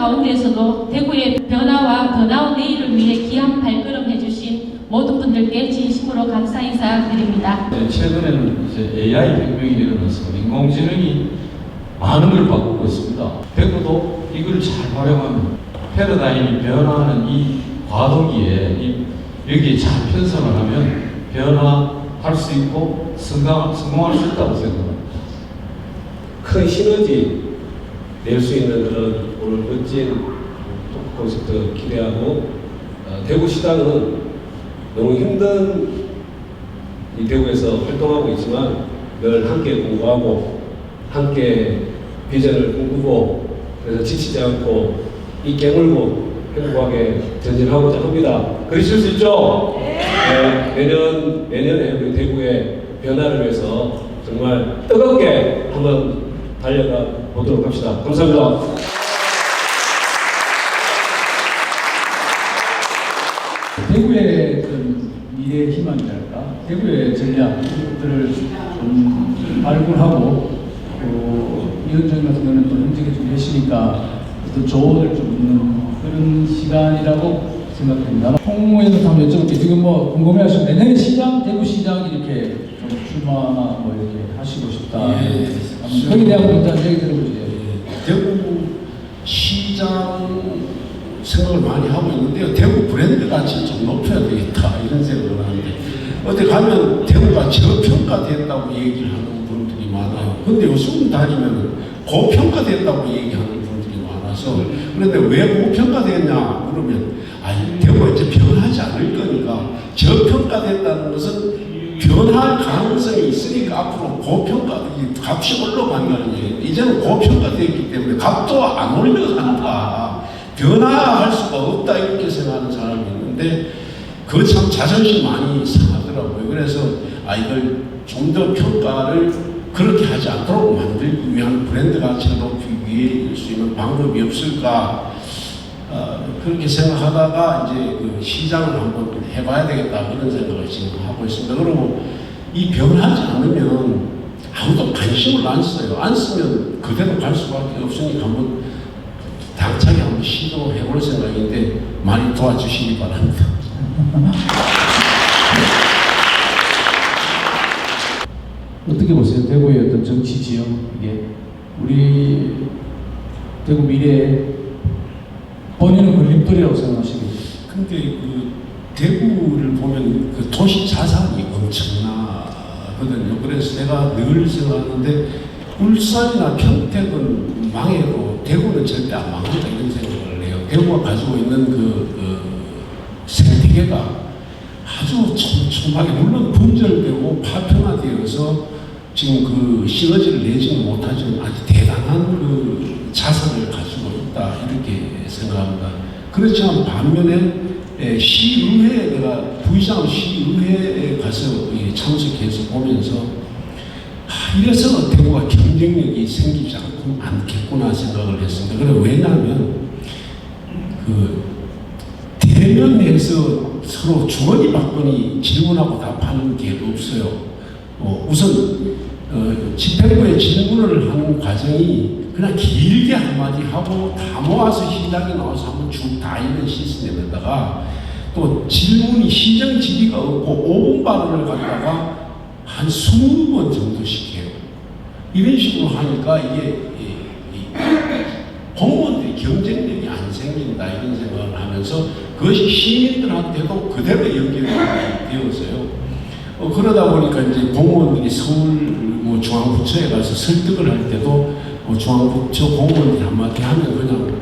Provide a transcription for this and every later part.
가운데에서도 대구의 변화와 더 나은 내일을 위해 귀한 발걸음 해주신 모든 분들께 진심으로 감사 인사드립니다. 최근에는 이제 AI 혁명이 일어나서 인공지능이 많은 걸 바꾸고 있습니다. 대구도 이걸 잘 활용하면 패러다임이 변화하는 이 과도기에 여기에 잘 편성을 하면 변화할 수 있고 성공할 수 있다고 생각합니다. 큰 시너지 낼 수 있는 그런 오늘 멋진 콘서트 기대하고 대구시장은 너무 힘든 이 대구에서 활동하고 있지만 늘 함께 공부하고 함께 비전을 꿈꾸고 그래서 지치지 않고 이 깨물고 행복하게 전진하고자 합니다. 그러실 수 있죠? 네, 내년에 우리 대구의 변화를 위해서 정말 뜨겁게 한번 달려가 보도록 합시다. 감사합니다. 대구의 미래의 희망이랄까, 대구의 전략들을 좀 발굴하고 또 위원장 같은 경우는 또 현직에 좀 계시니까 또 조언을 좀 듣는 그런 시간이라고 생각됩니다. 홍무에서 한번 여쭤볼게요. 지금 뭐 궁금해하시면 내년에 시장, 대구시장 이렇게 좀 출마 뭐 이렇게 하시고 싶다. 거기에 대한 문자 얘기 들어보세요. 대구시장 생각을 많이 하고 있는데요. 대구 브랜드 가치 좀 높여야 되겠다 이런 생각을 하는데 어디 가면 대구가 저평가됐다고 얘기를 하는 분들이 많아요. 근데 요즘 다니면 고평가됐다고 얘기하는 분들이 많아서 그런데 왜 고평가됐냐 그러면 대구가 이제 변하지 않을 거니까 저평가됐다는 것은 변할 가능성이 있으니까 앞으로 고평가, 값이 올라간다는 얘기예요. 이제는 고평가되었기 때문에 값도 안 올라간다. 변화할 수가 없다 이렇게 생각하는 사람이 있는데 그 참 자존심 많이 상하더라고요. 그래서 이걸 좀 더 평가를 그렇게 하지 않도록 만들기 위한 브랜드 가치를 높이기 위해 수 있는 방법이 없을까 그렇게 생각하다가 이제 그 시장을 한번 해봐야 되겠다 그런 생각을 지금 하고 있습니다. 그리고 이 변하지 않으면 아무도 관심을 안 써요. 안 쓰면 그대로 갈 수밖에 없으니까 한번 당차게 한번 시도해볼 생각인데 많이 도와주시기 바랍니다. 어떻게 보세요? 대구의 어떤 정치 지형 이게 우리 대구 미래의 본인은 걸림돌이라고 생각하시겠죠? 근데 그 대구를 보면 그 도시 자산이 엄청나거든요. 그래서 내가 늘 생각하는데 울산이나 평택은 망해도 대구는 절대 안 망한다 이런 생각을 해요. 대구가 가지고 있는 그 생태계가 아주 촘촘하게 물론 분절되고 파편화되어서 지금 그 시너지를 내지는 못하지만 아주 대단한 그 자산을 가지고 있다 이렇게 생각합니다. 그렇지만 반면에 시의회에 내가 부의장 시의회에 가서 참석해서 보면서 이래서 대구가 경쟁력이 생기지 않겠구나 생각을 했습니다. 그래 왜냐하면 그 대면에서 서로 주거니 받거니 질문하고 답하는 게 없어요. 우선 집행부에 질문을 하는 과정이 그냥 길게 한마디 하고 다 모아서 시장에 나와서 한번 쭉 다 있는 시스템에다가 또 질문이 시정 질의가 없고 5분 발언을 갖다가 한 20번 정도씩 해요. 이런 식으로 하니까 이게 공무원들이 경쟁력이 안 생긴다 이런 생각을 하면서 그것이 시민들한테도 그대로 연결이 되어서요. 그러다 보니까 이제 공무원들이 서울 중앙부처에 가서 설득을 할 때도 중앙부처 공무원들이 한마디 하면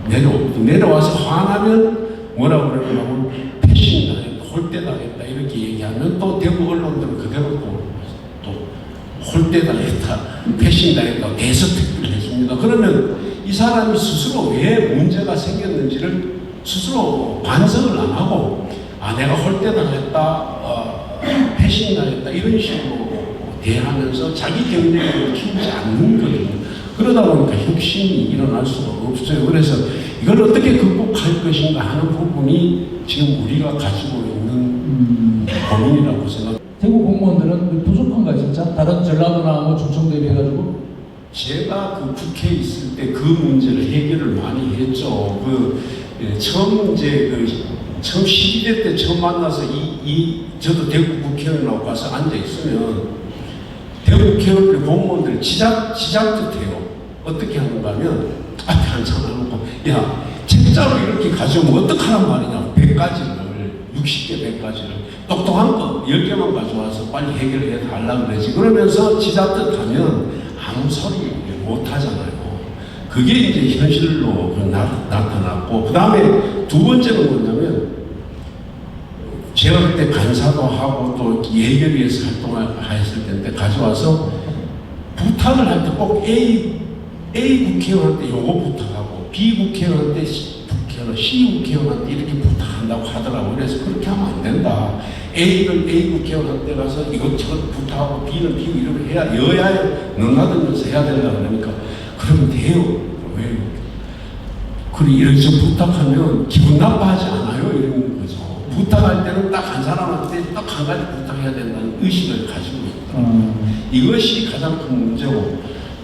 그냥 내려와서 화나면 뭐라고 그러냐면 패싱 당했다, 홀대 당했다 이렇게 얘기하면 또 대구 언론들은 그대로 또 홀대 당했다, 패싱 당했다 계속 댓글을 해줍니다. 그러면 이 사람이 스스로 왜 문제가 생겼는지를 스스로 반성을 안 하고 내가 홀대 당했다, 패싱 당했다 이런 식으로 대하면서 자기 경쟁력을 키우지 않는 거거든요. 그러다 보니까 혁신이 일어날 수가 없어요. 그래서 이걸 어떻게 극복할 것인가 하는 부분이 지금 우리가 가지고 있는 고민이라고 생각합니다. 대구 공무원들은 부족한가요, 진짜? 다른 전라도나 뭐 충청도에 비해 가지고? 제가 그 국회에 있을 때 그 문제를 해결을 많이 했죠. 처음 처음 12대 때 처음 만나서 저도 대구 국회의원하고 가서 앉아 있으면 대구 국회의원 공무원들이 지작도 해요. 어떻게 하는가 하면 앞에 한참을 놓고 야 책자로 이렇게 가져오면 어떡하란 말이냐. 100가지를 60개 100가지를 똑똑한 거 10개만 가져와서 빨리 해결해 달라고 그러지. 그러면서 지잡듯 하면 아무 소리 못 하잖아요. 그게 이제 현실로 나타났고, 그 다음에 두 번째는 뭐냐면, 제가 그때 간사도 하고 또 예결위에서 활동을 했을 때인데 가져와서 부탁을 할 때 꼭 A 국회의원한테 요거 부탁하고, B 국회의원한테 C 국회의원한테 이렇게 부탁한다고 하더라고요. 그래서 그렇게 하면 안 된다. A를 A 국회의원한테 가서 이것저것 부탁하고 B는 B 이렇게 해야 여야에 넘나들면서 해야 된다 그러니까 그러면 돼요. 왜? 그리고 이렇게 부탁하면 기분 나빠하지 않아요. 이런 거죠. 부탁할 때는 딱 한 사람한테 딱 한 가지 부탁해야 된다는 의식을 가지고 있다. 이것이 가장 큰 문제고,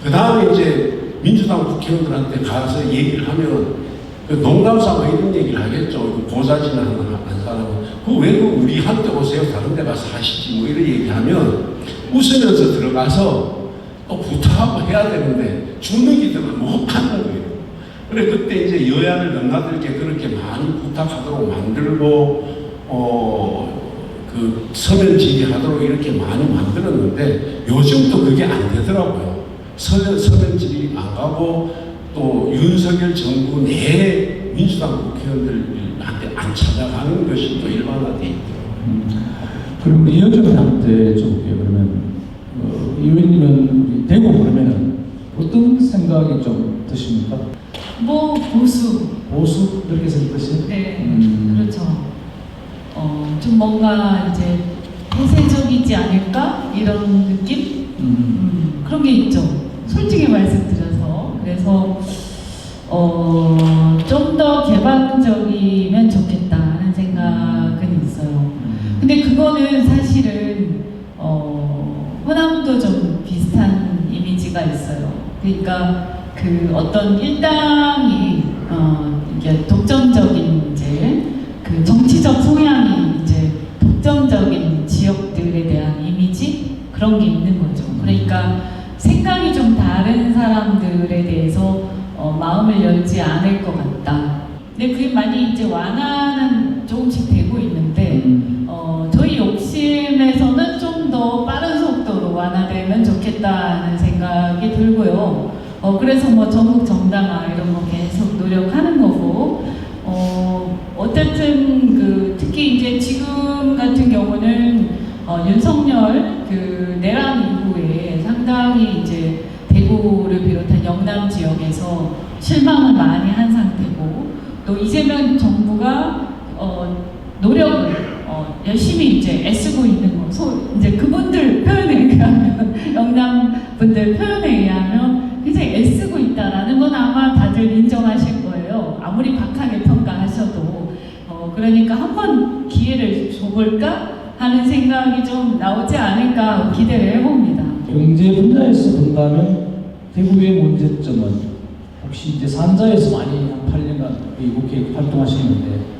그 다음에 이제 민주당 국회의원들한테 가서 얘기를 하면 농담삼아 이런 얘기를 하겠죠. 고자질을 하는 사람은 왜 우리한테 오세요? 다른 데 가서 하시지 뭐 이런 얘기하면 웃으면서 들어가서 또 부탁하고 해야 되는데 주눅이들은 못하는 거예요. 그래 그때 이제 여야를 넘나들게 그렇게 많이 부탁하도록 만들고 서면 질의하도록 이렇게 많이 만들었는데 요즘 또 그게 안 되더라고요. 서면 질의 안 가고 또 윤석열 정부 내 민주당 국회의원들한테 안 찾아가는 것이 또 일반화되어 있더라고요. 그리고 이현정한테 좀 그러면 의원님은 우리 대구 그러면은 어떤 생각이 좀 드십니까? 뭐 보수 그렇게 생각하세요? 네, 그렇죠. 좀 뭔가 이제 폐쇄적이지 않을까 이런 느낌? 그런 게 있죠. 솔직히 말씀드려서 그래서 좀 더 개방적이면 좋겠다는 생각은 있어요. 근데 그거는 사실은 호남도 좀 비슷한 이미지가 있어요. 그러니까 그 어떤 일당이 이게 독점적인 이제 그 정치적 성향이 이제 독점적인 지역들에 대한 이미지 그런 게 있는 거죠. 그러니까 생각이 좀 다른 사람들에 대해서 마음을 열지 않을 것 같다. 근데 그게 많이 이제 완화는 조금씩 되고 있는데 저희 욕심에서는 좀 더 빠른 속도로 완화되면 좋겠다는 생각이 들고요. 그래서 뭐 전국 정당화 이런 거 계속 노력하는 거고, 어쨌든 특히 이제 지금 같은 경우는 윤석열 내란 이후에 상당히 이제 대구를 비롯한 영남 지역에서 실망을 많이 한 상태고, 또 이재명 정부가 노력을 열심히 이제 애쓰고 있는 거, 이제 그분들 표현에 의하면 영남 분들 표현에 의하면 굉장히 애쓰고 있다라는 건 아마 다들 인정하실 거예요. 아무리 박하게 평가하셔도 그러니까 한번 기회를 줘볼까 하는 생각이 좀 나오지 않을까 기대를 해봅니다. 경제 분야에서 본다면 대구의 문제점은 혹시 이제 산자에서 많이 한 8년간 이국회 활동하시는데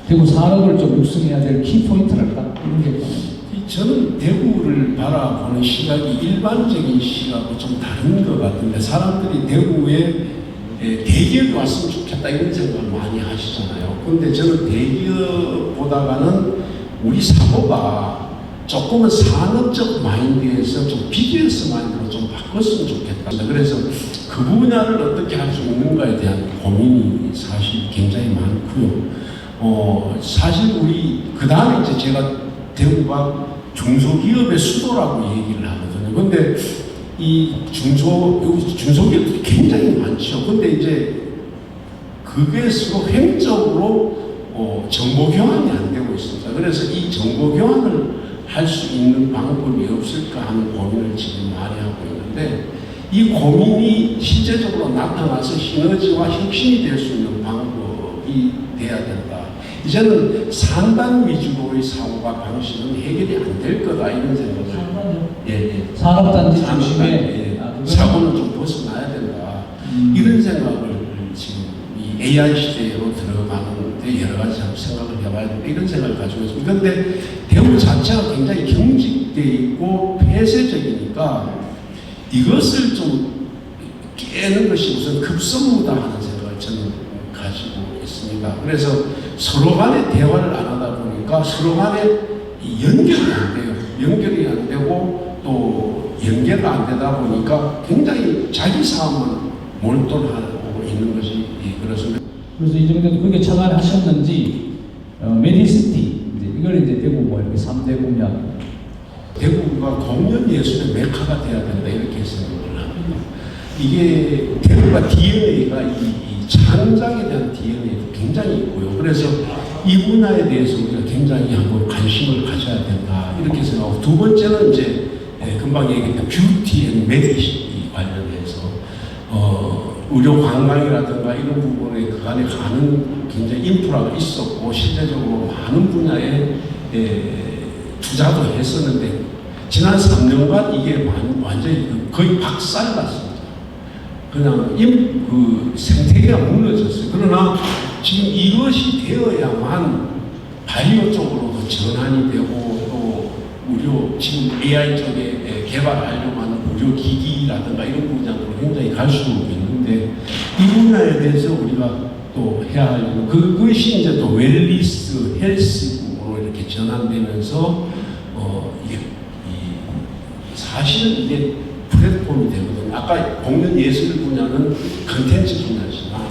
대구 산업을 좀 육성해야 될 키포인트랄까 이런 게 저는 대구를 바라보는 시각이 일반적인 시각하고 좀 다른 것 같은데, 사람들이 대구에 대기업이 왔으면 좋겠다 이런 생각을 많이 하시잖아요. 그런데 저는 대기업보다는 우리 사고가 조금은 산업적 마인드에서 좀 비즈니스 마인드로 좀 바꿨으면 좋겠다. 그래서 그 분야를 어떻게 할 수 있는가에 대한 고민이 사실 굉장히 많고요. 사실 그 다음에 이제 제가 대구가 중소기업의 수도라고 얘기를 하거든요. 근데 이 중소기업들이 굉장히 많죠. 근데 이제 그게 서로 행적으로 정보 교환이 안 되고 있습니다. 그래서 이 정보 교환을 할 수 있는 방법이 없을까 하는 고민을 지금 많이 하고 있는데, 이 고민이 실제적으로 나타나서 시너지와 혁신이 될 수 있는 방법이 돼야 된다. 이제는 산단 위주로의 사고가 방식은 해결이 안 될 거다 이런 생각을. 산업단지 중심의 사고는 좀 벗어나야 된다. 이런 생각을 지금 이 AI 시대로 들어가는데 여러 가지 생각을 해봐야 된다. 이런 생각을 가지고 있습니다. 그런데 대우 자체가 굉장히 경직되어 있고 폐쇄적이니까 이것을 좀 깨는 것이 우선 급선무다 하는 생각을 저는 가지고 있습니다. 그래서 서로 간에 대화를 안 하다 보니까 서로 간에 연결이 안 돼요. 연결이 안 되고 또 연계가 안 되다 보니까 굉장히 자기 싸움만 몰두하고 있는 것이 그렇습니다. 그래서 이정도도 그렇게 착안하셨는지 메디시티 이걸 이제 대구 뭐 이렇게 3대 공약 대구가 공연 예술의 메카가 돼야 된다 이렇게 생각을 합니다. 이게 대구가 DNA가 이 창작에 대한 DNA도 굉장히 있고요. 그래서 이 분야에 대해서 우리가 굉장히 한번 관심을 가져야 된다 이렇게 생각하고 두 번째는 이제 금방 얘기했던 뷰티 앤 메디시티 관련해서 의료 관광이라든가 이런 부분에 그간에 가는 굉장히 인프라가 있었고 실제적으로 많은 분야에 투자도 했었는데 지난 3년간 이게 완전히 거의 박살났습니다. 그냥 그 생태계가 무너졌어요. 그러나 지금 이것이 되어야만 바이오 쪽으로 전환이 되고 또 의료 지금 AI 쪽에 개발하려고 하는 의료기기라든가 이런 분야로 굉장히 갈 수 있는데 이 분야에 대해서 우리가 또 해야 할 그것이 이제 또 웰리스, 헬스로 이렇게 전환되면서 이게 사실은 이게 플랫폼이 되거든요. 아까 공연 예술 분야는 컨텐츠 분야지만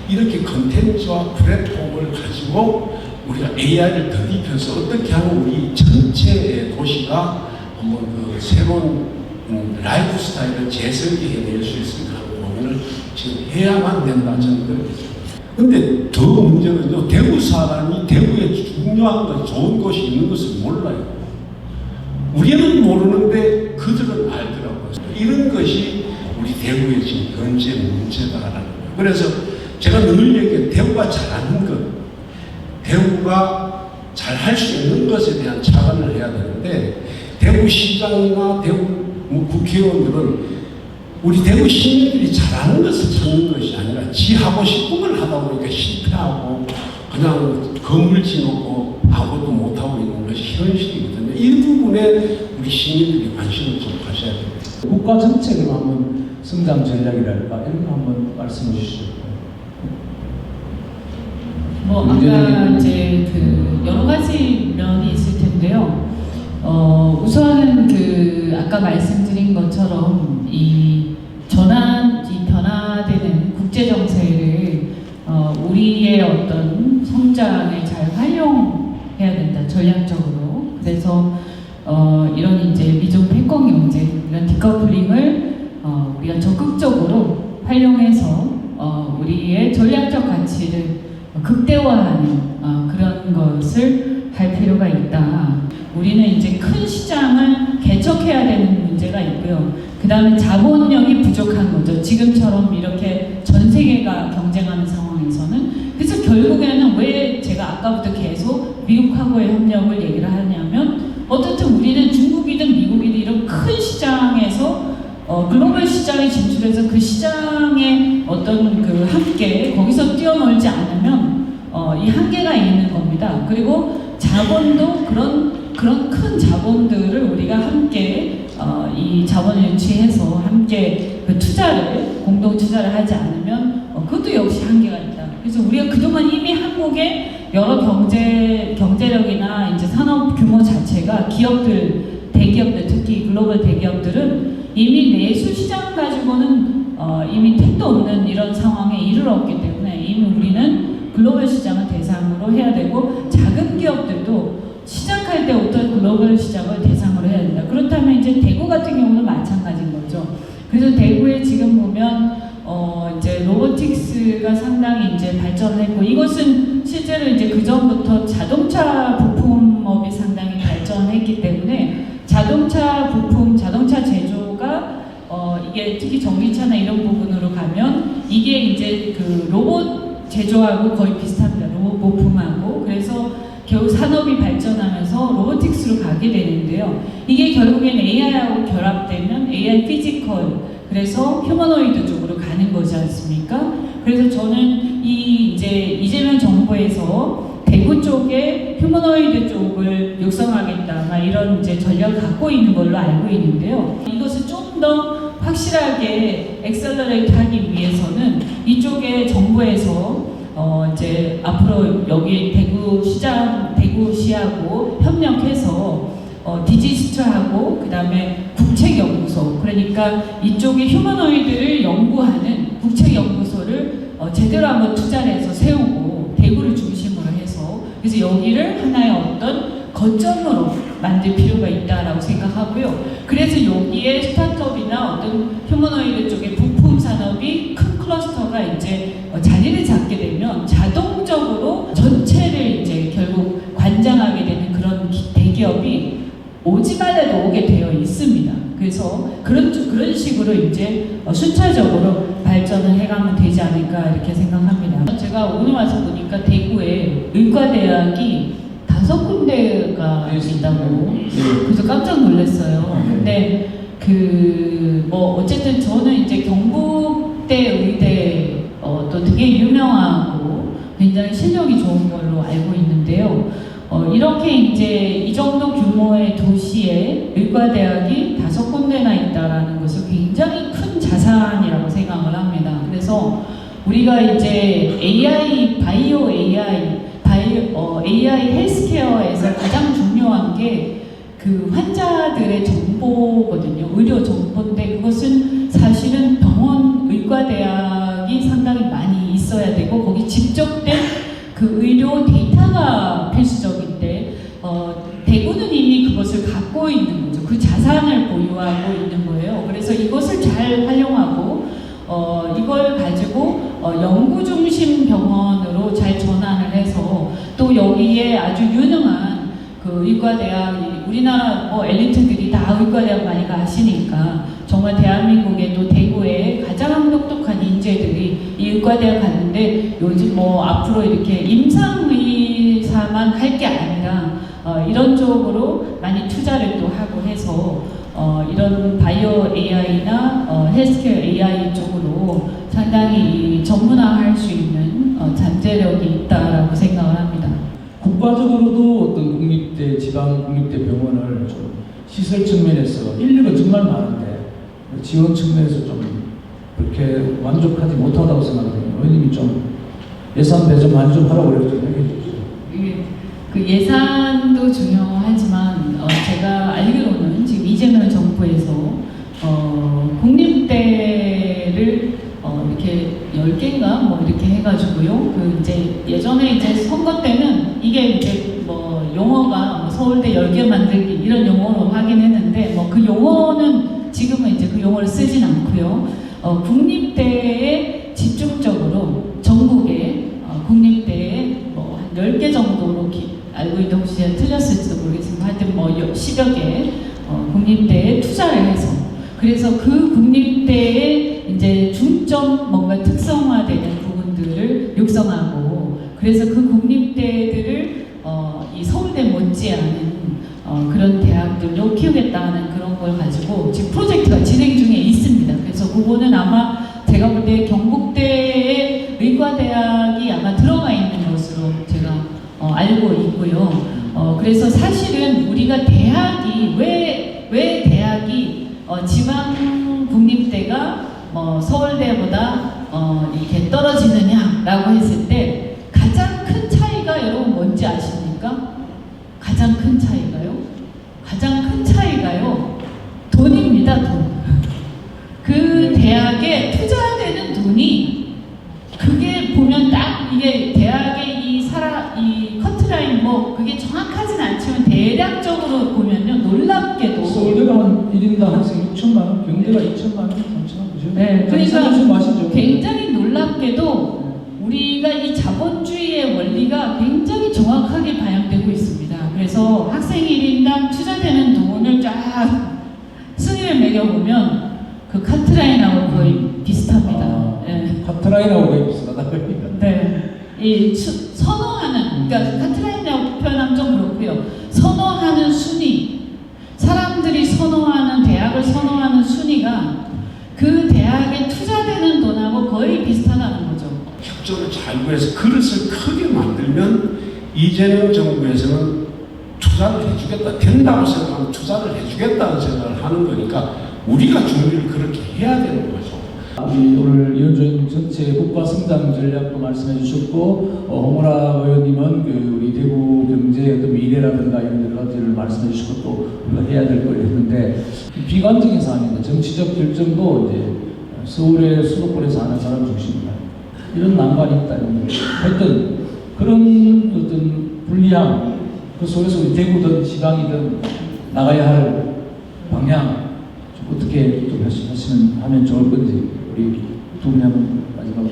이렇게 컨텐츠와 플랫폼을 가지고 우리가 AI를 덧입혀서 어떻게 하면 우리 전체의 도시가 한번 그 새로운 라이프 스타일을 재설계해낼 수 있을까 하는 고민을 지금 해야만 된다 저는 그렇게 생각합니다. 근데 더 문제는요, 대구 사람이 대구에 중요한 것, 좋은 곳이 있는 것을 몰라요. 우리는 모르는데 그들은 알더라고요. 이런 것이 우리 대구의 지금 현재 문제다라는 거예요. 그래서 제가 늘 얘기해요. 대구가 잘하는 것, 대구가 잘할 수 있는 것에 대한 차관을 해야 되는데 대구시장이나 대구 국회의원들은 우리 대구 시민들이 잘하는 것을 찾는 것이 아니라 지 하고 싶은 걸 하다 보니까 실패하고 그냥 건물 지놓고 아무것도 못하고 있는 것이 현실이거든요. 이 부분에 우리 시민들이 관심을 좀 가져야 됩니다. 국가 정책으로 한번 성장 전략이랄까 이런 거 한번 말씀해 주시죠. 뭐 아까 이제 그 여러 가지 면이 있을 텐데요. 우선은 그 아까 말씀드린 것처럼 이 변화되는 국제 정세를 우리의 어떤 성장에 잘 활용해야 된다 전략적으로. 그래서 이런 이제 미중 패권 경제 이런 디커플링을 우리가 적극적으로 활용해서 우리의 전략적 가치를 극대화하는 그런 것을 할 필요가 있다. 우리는 이제 큰 시장을 개척해야 되는 문제가 있고요. 그 다음에 자본력이 부족한 거죠. 지금처럼 이렇게 전 세계가 경쟁하는 상황에서는. 그래서 결국에는 왜 제가 아까부터 계속 미국하고의 협력을 얘기를 하냐면 어쨌든 우리는 중국이든 미국이든 이런 큰 시장에서 글로벌 시장에 진출해서 그 시장에 어떤 그 한계 거기서 뛰어놀지 않으면 이 한계가 있는 겁니다. 그리고 자본도 그런 큰 자본들을 우리가 함께 이 자본을 유치해서 함께 그 투자를 공동 투자를 하지 않으면 그것도 역시 한계가 있다. 그래서 우리가 그동안 이미 한국의 여러 경제력이나 이제 산업 규모 자체가 대기업들 특히 글로벌 대기업들은 이미 내수 시장 가지고는 이미 택도 없는 이런 상황에 이르렀기 때문에 이미 우리는 글로벌 시장을 대상으로 해야 되고 작은 기업들도 시작할 때부터 글로벌 시장을 대상으로 해야 된다. 그렇다면 이제 대구 같은 경우는 마찬가지인 거죠. 그래서 대구에 지금 보면 이제 로보틱스가 상당히 이제 발전했고 이것은 실제로 이제 그 전부터 자동차 부품업이 상당히 발전했기 때문에 자동차 부품, 자동차 제조가 이게 특히 전기차나 이런 부분으로 가면 이게 이제 그 로봇 제조하고 거의 비슷합니다. 로봇 부품하고. 그래서 결국 산업이 발전하면서 로보틱스로 가게 되는데요. 이게 결국엔 AI하고 결합되면 AI 피지컬 그래서 휴머노이드 쪽으로 가는 거지 않습니까? 그래서 저는 이제 이재명 정부에서 대구 쪽에 휴머노이드 쪽을 육성하겠다, 막 이런 이제 전략을 갖고 있는 걸로 알고 있는데요. 이것을 좀 더 확실하게 엑셀러레이트 하기 위해서는 이쪽에 정부에서 이제 앞으로 여기 대구시하고 협력해서 디지털하고 그다음에 국책연구소, 그러니까 이쪽에 휴머노이드를 연구하는 국책연구소를 제대로 한번 투자를 해서 세우고 대구를 중심으로 해서 그래서 여기를 하나의 어떤 거점으로 만들 필요가 있다라고 생각하고요. 그래서 여기에 스타트업이나 어떤 휴머노이드 쪽의 부품 산업이 큰 클러스터가 이제 자리를 잡게 되면 자동적으로 전체를 이제 결국 관장하게 되는 그런 대기업이 오지 말래도 오게 되어 있습니다. 그래서 그런 식으로 이제 순차적으로 발전을 해가면 되지 않을까 이렇게 생각합니다. 제가 오늘 와서 보니까 대구에 의과대학이 5군데가 있다고 그래서 깜짝 놀랐어요. 근데 어쨌든 저는 이제 경북대 의대 또 되게 유명하고 굉장히 실력이 좋은 걸로 알고 있는데요. 이렇게 이제 이 정도 규모의 도시에 의과대학이 5군데나 있다라는 것은 굉장히 큰 자산이라고 생각을 합니다. 그래서 우리가 이제 AI, 바이오 AI, AI 헬스케어에서 가장 중요한 게 그 환자들의 정보거든요. 의료 정보인데 그것은 사실은 병원 의과대학이 상당히 많이 있어야 되고 거기 집적된 그 의료 데이터가 필수적인데 대구는 이미 그것을 갖고 있는 거죠. 그 자산을 보유하고 있는 거예요. 그래서 이것을 잘 활용하고 이걸 가지고 연구 중심 병원으로 잘 전환을 해서 또 여기에 아주 유능한 그 의과대학, 우리나라 엘리트들이 다 의과대학 많이 가시니까 정말 대한민국에 또 대구에 가장 똑똑한 인재들이 이 의과대학 갔는데 요즘 앞으로 이렇게 임상의사만 할 게 아니라 이런 쪽으로 많이 투자를 또 하고 해서 이런 바이오 AI나 헬스케어 AI 쪽으로 상당히 전문화할 수 있는 잠재력이 있다라고 생각을 합니다. 국가적으로도 어떤 국립대, 지방 국립대 병원을 좀 시설 측면에서 인력은 정말 많은데 지원 측면에서 좀 그렇게 만족하지 못하다고 생각해요. 의원님이 좀 예산 배정 많이 좀 하라고 그래서 좀 얘기해 주세요. 그 예산도 중요하지만 제가 알기로는 지금 이재명 정부에서 국립대를 이렇게 10개인가 이렇게 해가지고요. 그 이제 예전에 이제 선거 때는 이게 이제 용어가 서울대 10개 만들기 이런 용어로 하긴 했는데 그 용어는 지금은 이제 그 용어를 쓰진 않고요. 국립대에 집중적으로 전국에 국립대에 한 10개 정도로 알고 있는데 혹시 제가 틀렸을지도 모르겠습니다. 하여튼 10여 개 국립대에 투자를 해서 그래서 그 국립대에 이제 중점 뭔가 특성화되는 부분들을 육성하고 그래서 그 국립대들을 이 서울대 못지않은 그런 대학들로 키우겠다는 그런 걸 가지고 지금 프로젝트가 진행 중에 있습니다. 그래서 그거는 아마 제가 볼 때 경북대의 의과대학이 아마 들어가 있는 것으로 제가 알고 있고요. 그래서 사실은 우리가 대학이 왜 대학이 지방 국립대가 서울대보다 이렇게 떨어지느냐라고 했을 때 가장 큰 차이가 여러분 뭔지 아십니까? 가장 큰 차이가요? 가장 큰 차이가요. 돈입니다. 돈. 그 대학에 투자되는 돈이 그게 보면 딱 이게 대학의 이 커트라인 그게 정확하진 않지만 대략적으로 보면요 놀랍게도 서울대가 한 1인당 학생 6천만 원, 경대가 2천만 원, 3천만 원 그죠? 네, 그러니까 좀 아시죠? 굉장히 놀랍게도 우리가 이 자본주의의 원리가 굉장히 정확하게 반영되고 있습니다. 그래서 학생 1인당 투자되는 돈을 쫙 순위를 매겨보면 그 카트라인하고 거의 비슷합니다. 네. 카트라인하고 거의 비슷하다. 네. 선호하는, 그러니까 카트라인이라고 표현하면 좀 그렇고요. 선호하는 순위, 사람들이 선호하는 대학을 선호하는 순위가 그 대학에 투자되는 돈하고 거의 비슷하다는 거죠. 협조를 잘 구해서 그릇을 크게 만들면 이재명 정부에서는 투자를 해주겠다. 된다고 생각하면 투자를 해주겠다는 생각을 하는 거니까 우리가 준비를 그렇게 해야 되는 거죠. 우리 오늘 이현주 전체 국가 성장 전략도 말씀해 주셨고 홍문화 의원님은 그 우리 대구 경제의 어떤 미래라든가 이런 여러 가지를 말씀해 주시고 또 우리가 해야 될 걸 했는데 비관적인 사안인데 정치적 결정도 이제 서울의 수도권에서 하는 사람 중심이다. 이런 난관이 있다. 하여튼 그런 어떤 불리함 그 속에서 우리 대구든 지방이든 나가야 할 방향 좀 어떻게 좀 하면 좋을 건지 우리 두 분이 한번 마지막으로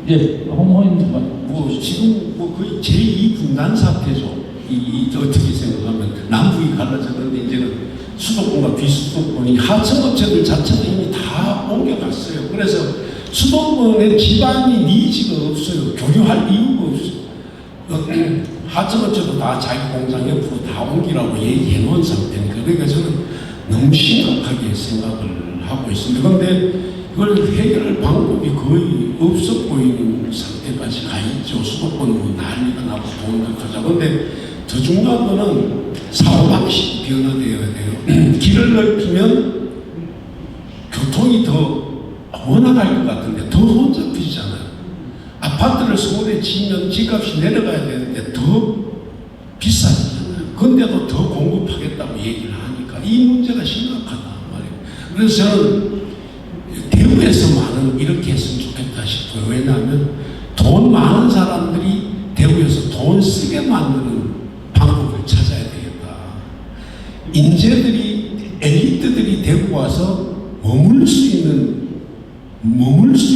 예, 홍호인 뭐 지금 뭐 거의 제2분단 사태죠. 이 어떻게 생각하면 남북이 갈라졌는데 이제는 수도권과 비수도권이 하청업체들 자체도 이미 다 옮겨갔어요. 그래서 수도권에 지방이 니즈가 없어요. 교류할 이유가 없어요. 하청업체도 다 자기 공장 옆으로 다 옮기라고 얘기해 놓은 상태니까. 그러니까 저는 너무 심각하게 생각을 하고 있습니다. 그런데 이걸 해결할 방법이 거의 없어 보이는 상태까지 가 있죠. 수도권은 뭐 난리가 나고 돈도 투자. 그런데 더 중요한 거는 사고방식이 변화되어야 돼요. 길을 넓히면 교통이 더 원활할 것 같은데 더 혼잡해지잖아요. 아파트를 서울에 지으면 집값이 내려가야 되는데 더 비싸지잖아요. 근데도 더 공급하겠다고 얘기를 하니까 이 문제가 심각하다 말이에요. 그래서 저는 대구에서만은 이렇게 했으면 좋겠다 싶어요. 왜냐하면 돈 많은 사람들이 대구에서 돈 쓰게 만드는 방법을 찾아야 되겠다. 인재들이, 엘리트들이 대구 와서 머물 수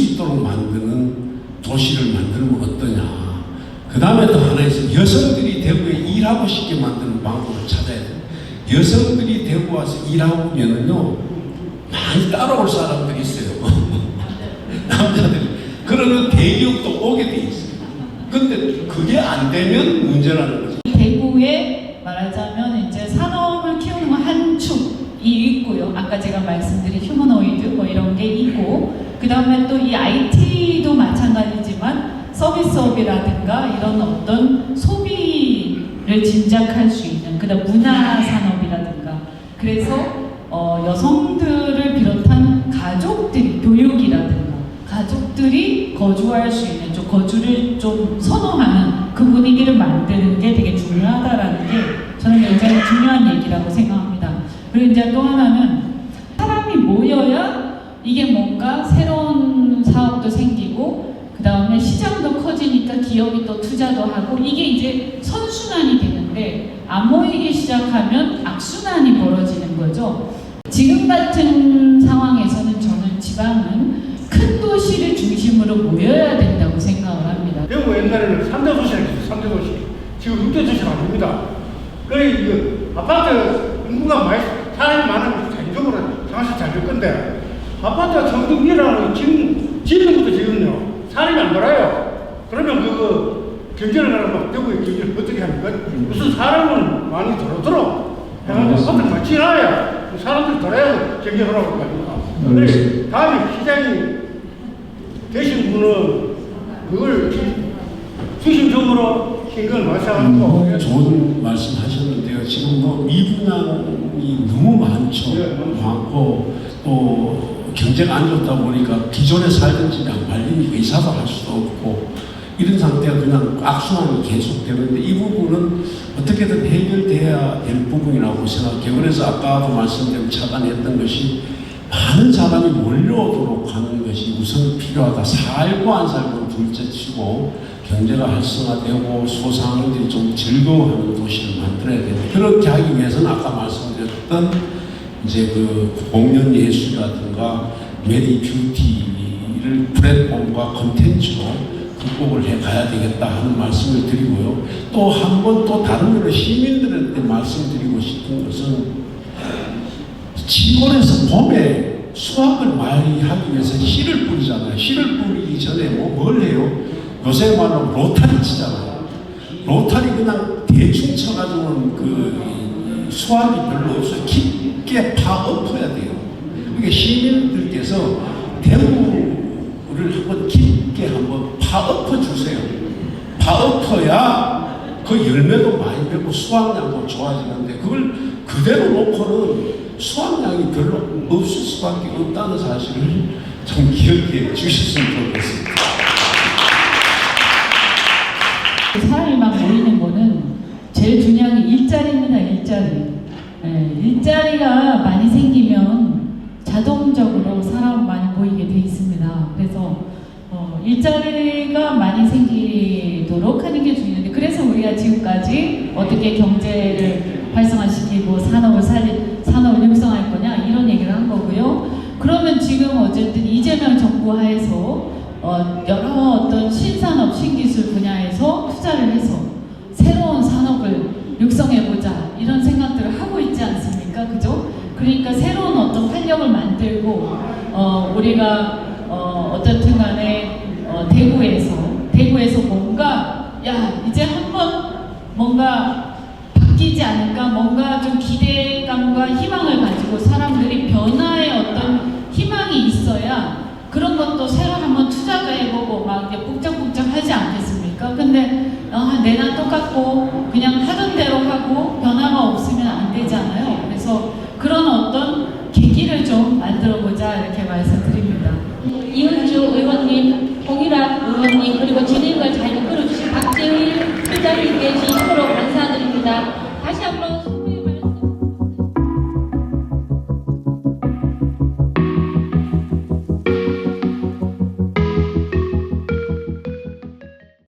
있도록 만드는 도시를 만들면 어떠냐. 그 다음에 또 하나 있어요. 여성들이 대구에 일하고 싶게 만드는 방법을 찾아야 돼요. 여성들이 대구 와서 일하면은요, 많이 따라올 사람들이 있어요. 남자들이. 그러면 대기업도 오게 돼 있어요. 근데 그게 안 되면 문제라는 거죠. 대구에 말하자면 이제 산업을 키우는 한 축이 있고요. 아까 제가 말씀드린 휴머노이드 뭐 이런 게 있고, 그 다음에 또 이 IT도 마찬가지지만 서비스업이라든가 이런 어떤 소비를 진작할 수 있는, 그다음 문화 산업이라든가, 그래서 여성들을 비롯한 가족들이 교육이라든가 가족들이 거주할 수 있는 좀 거주를 좀 선호하는 그 분위기를 만드는 게 되게 중요하다라는 게 저는 굉장히 중요한 얘기라고 생각합니다. 그리고 이제 또 하나는 사람이 모여야 이게 뭔가 새로운 사업도 생기고 그 다음에 시장도 커지니까 기업이 또 투자도 하고 이게 이제 선순환이 되는데 안 모이기 시작하면 악순환이 벌어지는 거죠. 지금 같은 상황에서는 저는 지방은 큰 도시를 중심으로 모여야 된다고 생각을 합니다. 대구 옛날에는 3대 도시라고 했어요. 3대 도시. 지금 6대 도시는 아닙니다. 그래, 아파트 인구가 많이, 사람이 많으면 자연적으로 장사 잘 될 건데, 아파트가 정도 위라는 지금 짓는 것도 지금요. 사람이 안 돌아요. 그러면 경제를 하려면 대구의 경제를 어떻게 합니까? 무슨 사람은 많이 돌아도록 해가지고 아파트를 많이 지어야 사람들이 돌아야 경제를 하고 있거든요. 그래, 다음에 시장이 되신 분은 그걸 중심적으로 신경을 많이 써가지고 좋은 말씀 하셨는데요. 지금 뭐 미분양이 너무 많죠. 많고 또 경제가 안 좋다 보니까 기존에 살던 집이 안 팔리니까 이사도 할 수도 없고 이런 상태가 그냥 악순환이 계속되는데 이 부분은 어떻게든 해결돼야 될 부분이라고 생각해요. 그래서 아까도 말씀드린 차단했던 것이 많은 사람이 몰려오도록 하는 것이 우선 필요하다. 살고 안 살고는 둘째치고 경제가 활성화되고 소상인들이 좀 즐거워하는 도시를 만들어야 되는데 그렇게 하기 위해서는 아까 말씀드렸던 이제 그 공연 예술이라든가 메디 뷰티를 플랫폼과 콘텐츠로 극복을 해 가야 되겠다 하는 말씀을 드리고요. 또 한 번 또 다른 걸로 시민들한테 말씀드리고 싶은 것은 시골에서 봄에 수확을 많이 하기 위해서 씨를 뿌리잖아요. 씨를 뿌리기 전에 뭘 해요? 요새 말로 로타리 치잖아요. 로타리 그냥 대충 쳐가지고는 수확이 별로 없어요. 깊게 파엎어야 돼요. 그러니까 시민들께 대해서 대구를 한번 깊게 한번 파엎어 주세요. 파엎어야 그 열매도 많이 맺고 수확량도 좋아지는데 그걸 그대로 놓고는 수확량이 별로 없을 수밖에 없다는 사실을 좀 기억해 주셨으면 좋겠습니다. 사람이 막 모이는 거는 제일 중요한 게 일자리입니다. 일자리. 네, 일자리가 많이 생기면 자동적으로 사람 많이 모이게 돼 있습니다. 그래서 일자리가 많이 생기도록 하는 게 중요한데 그래서 우리가 지금까지 어떻게 경제를 활성화시키고 산업을 육성할 거냐 이런 얘기를 한 거고요. 그러면 지금 어쨌든 이재명 정부 하에서 여러 어떤 신산업, 신기술 분야에서 투자를 해서 새로운 산업을 육성해보자 이런 생각들을 하고 있지 않습니까? 그죠? 그러니까 새로운 어떤 활력을 만들고 우리가 어떻든 간에 대구에서 뭔가 이제 한번 뭔가 바뀌지 않을까 뭔가 좀 기대감과 희망을 가지고 사람들이 변화의 어떤 희망이 있어야 그런 것도 새로 한번 투자도 해보고 막 이렇게 복잡복잡 하지 않겠습니까? 근데 내나 똑같고 그냥 하던 대로 하고 변화가 없으면 안 되잖아요. 그래서 그런 어떤 계기를 좀 만들어보자 이렇게 말씀드립니다. 이은주 의원님, 홍일학 의원님, 그리고 진행을 잘 이끌어주신 박재일 회장님께 진심으로 감사드립니다. 다시 한번